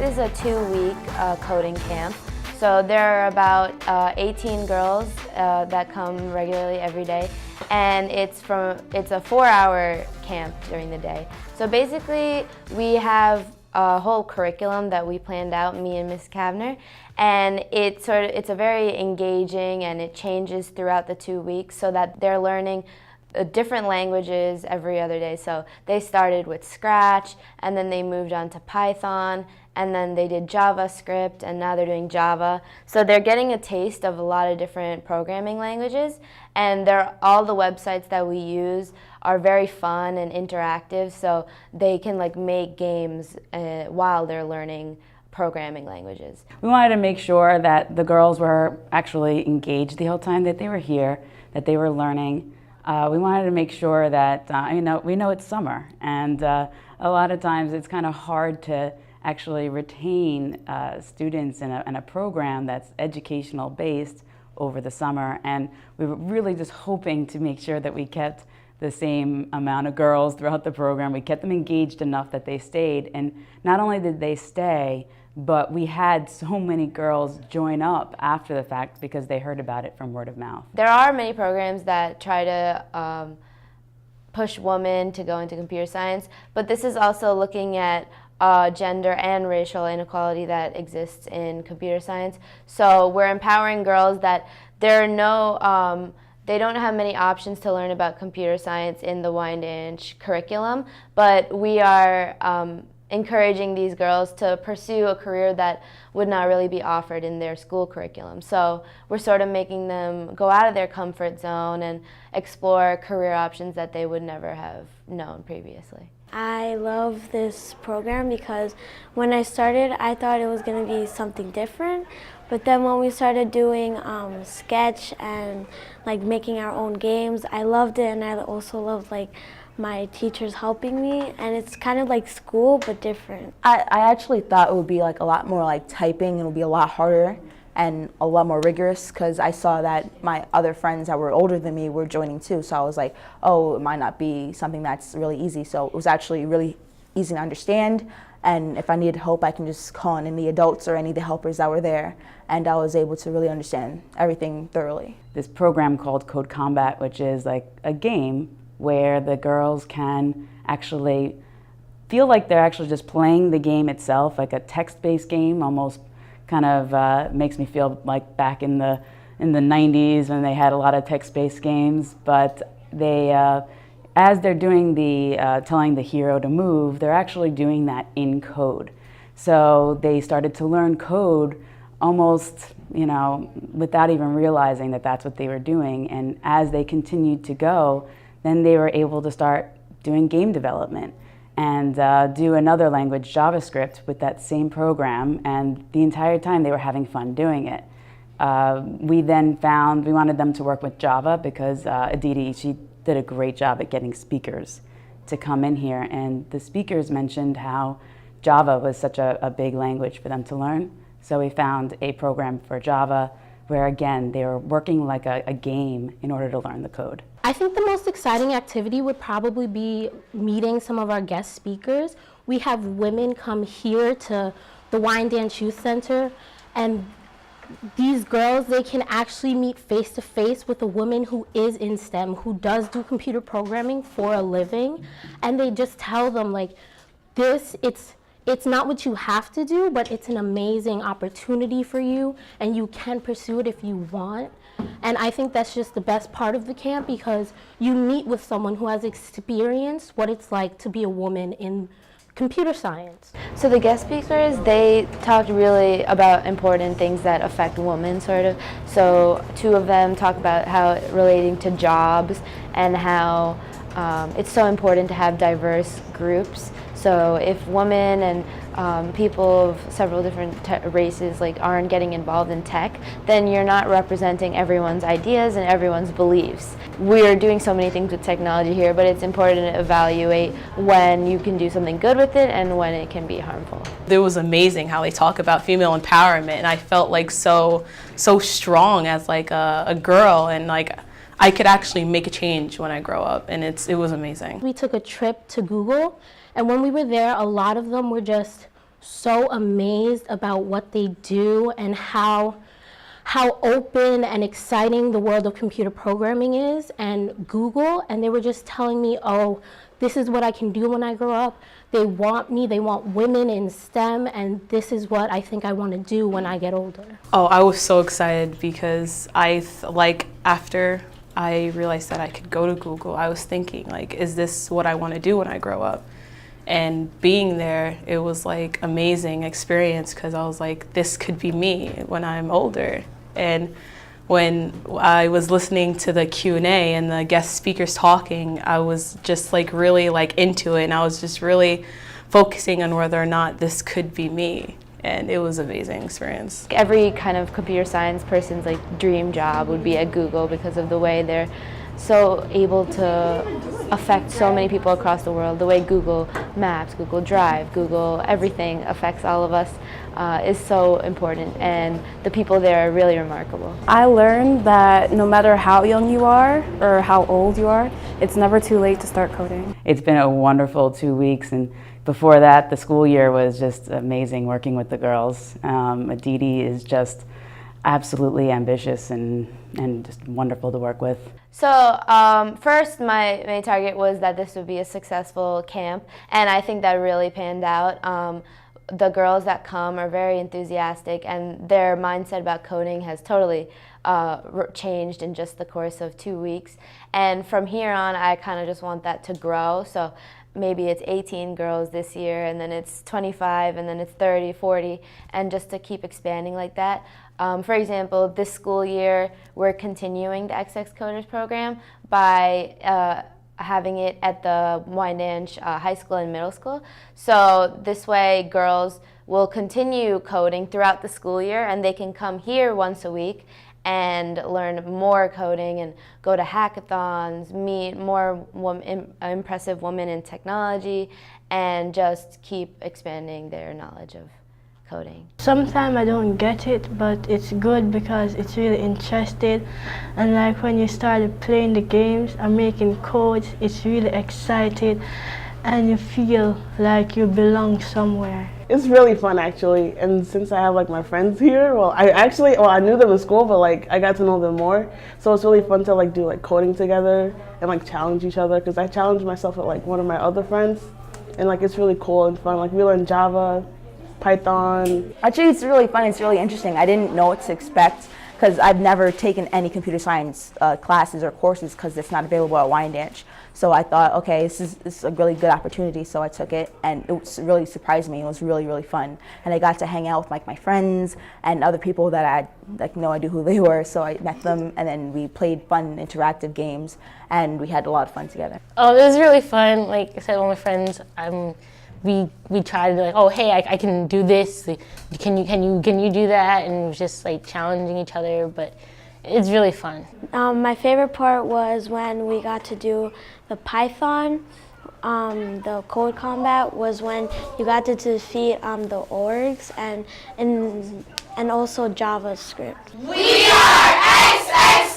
is a 2-week coding camp. So there are about 18 girls that come regularly every day, and it's a 4-hour camp during the day. So basically we have a whole curriculum that we planned out, me and Miss Kavner, and it's a very engaging, and it changes throughout the 2 weeks so that they're learning different languages every other day. So they started with Scratch, and then they moved on to Python, and then they did JavaScript, and now they're doing Java. So they're getting a taste of a lot of different programming languages, and all the websites that we use are very fun and interactive, so they can make games while they're learning programming languages. We wanted to make sure that the girls were actually engaged the whole time that they were here, that they were learning. We wanted to make sure that, we know it's summer, and a lot of times it's kind of hard to actually retain students in a program that's educational based over the summer, and we were really just hoping to make sure that we kept the same amount of girls throughout the program. We kept them engaged enough that they stayed, and not only did they stay, but we had so many girls join up after the fact because they heard about it from word of mouth. There are many programs that try to push women to go into computer science, but this is also looking at gender and racial inequality that exists in computer science. So we're empowering girls that they don't have many options to learn about computer science in the Wyandanch curriculum, but we are encouraging these girls to pursue a career that would not really be offered in their school curriculum. So we're sort of making them go out of their comfort zone and explore career options that they would never have known previously. I love this program because when I started, I thought it was going to be something different. But then when we started doing sketch and making our own games, I loved it, and I also loved my teachers helping me, and it's kind of like school but different. I actually thought it would be a lot more typing, and it would be a lot harder and a lot more rigorous, because I saw that my other friends that were older than me were joining too, so I was like, oh, it might not be something that's really easy. So it was actually really easy to understand, and if I needed help, I can just call on any adults or any of the helpers that were there, and I was able to really understand everything thoroughly. This program called Code Combat, which is a game where the girls can actually feel like they're actually just playing the game itself, like a text-based game, almost kind of makes me feel like back in the 90s when they had a lot of text-based games. But they, as they're doing telling the hero to move, they're actually doing that in code. So they started to learn code almost, without even realizing that that's what they were doing. And as they continued to go, then they were able to start doing game development and do another language, JavaScript, with that same program, and the entire time they were having fun doing it. We then found we wanted them to work with Java because Aditi, she did a great job at getting speakers to come in here, and the speakers mentioned how Java was such a big language for them to learn. So we found a program for Java where, again, they were working like a game in order to learn the code. I think the most exciting activity would probably be meeting some of our guest speakers. We have women come here to the Wyandanch Youth Center, and these girls, they can actually meet face-to-face with a woman who is in STEM, who does do computer programming for a living, and they just tell them, it's not what you have to do, but it's an amazing opportunity for you, and you can pursue it if you want. And I think that's just the best part of the camp, because you meet with someone who has experienced what it's like to be a woman in computer science. So the guest speakers, they talked really about important things that affect women, sort of. So 2 of them talk about how relating to jobs and how it's so important to have diverse groups. So if women and people of several different races aren't getting involved in tech, then you're not representing everyone's ideas and everyone's beliefs. We're doing so many things with technology here, but it's important to evaluate when you can do something good with it and when it can be harmful. It was amazing how they talk about female empowerment, and I felt so strong as a girl, and I could actually make a change when I grow up, and it was amazing. We took a trip to Google, and when we were there, a lot of them were just so amazed about what they do and how open and exciting the world of computer programming is, and Google, and they were just telling me, oh, this is what I can do when I grow up. They want me, they want women in STEM, and this is what I think I want to do when I get older. Oh, I was so excited because after I realized that I could go to Google, I was thinking, like, is this what I want to do when I grow up? And being there, it was like amazing experience because I was like, this could be me when I'm older. And when I was listening to the Q&A and the guest speakers talking, I was just like really like into it, and I was just really focusing on whether or not this could be me. And it was an amazing experience. Every kind of computer science person's like dream job would be at Google because of the way they're so able to affect so many people across the world. The way Google Maps, Google Drive, Google everything affects all of us is so important, and the people there are really remarkable. I learned that no matter how young you are or how old you are, it's never too late to start coding. It's been a wonderful 2 weeks, and before that, the school year was just amazing working with the girls. Aditi is just absolutely ambitious and just wonderful to work with. So first, my main target was that this would be a successful camp, and I think that really panned out. The girls that come are very enthusiastic, and their mindset about coding has totally changed in just the course of 2 weeks. And from here on, I kind of just want that to grow. So maybe it's 18 girls this year, and then it's 25, and then it's 30, 40, and just to keep expanding like that. For example, this school year, we're continuing the XXCoders program by having it at the Wyandanch High School and Middle School. So this way, girls will continue coding throughout the school year, and they can come here once a week and learn more coding and go to hackathons, meet more impressive women in technology, and just keep expanding their knowledge of coding. Sometimes I don't get it, but it's good because it's really interesting. And like when you started playing the games and making codes, it's really exciting and you feel like you belong somewhere. It's really fun actually, and since I have like my friends here, I knew them in school, but like I got to know them more. So it's really fun to like do like coding together and like challenge each other, because I challenged myself with like one of my other friends, and like it's really cool and fun. Like we learn Java, Python. Actually, it's really fun. It's really interesting. I didn't know what to expect because I've never taken any computer science classes or courses because it's not available at Wyandanch. So I thought, okay, this is a really good opportunity. So I took it, and it really surprised me. It was really, really fun. And I got to hang out with like my friends and other people that I had like no idea who they were. So I met them, and then we played fun interactive games, and we had a lot of fun together. Oh, it was really fun. Like I said, with my friends, we tried to like, oh hey, I can do this. Can you do that? And it was just like challenging each other, but it's really fun. My favorite part was when we got to do the Python. The code combat was when you got to defeat the orgs and also JavaScript. We are XX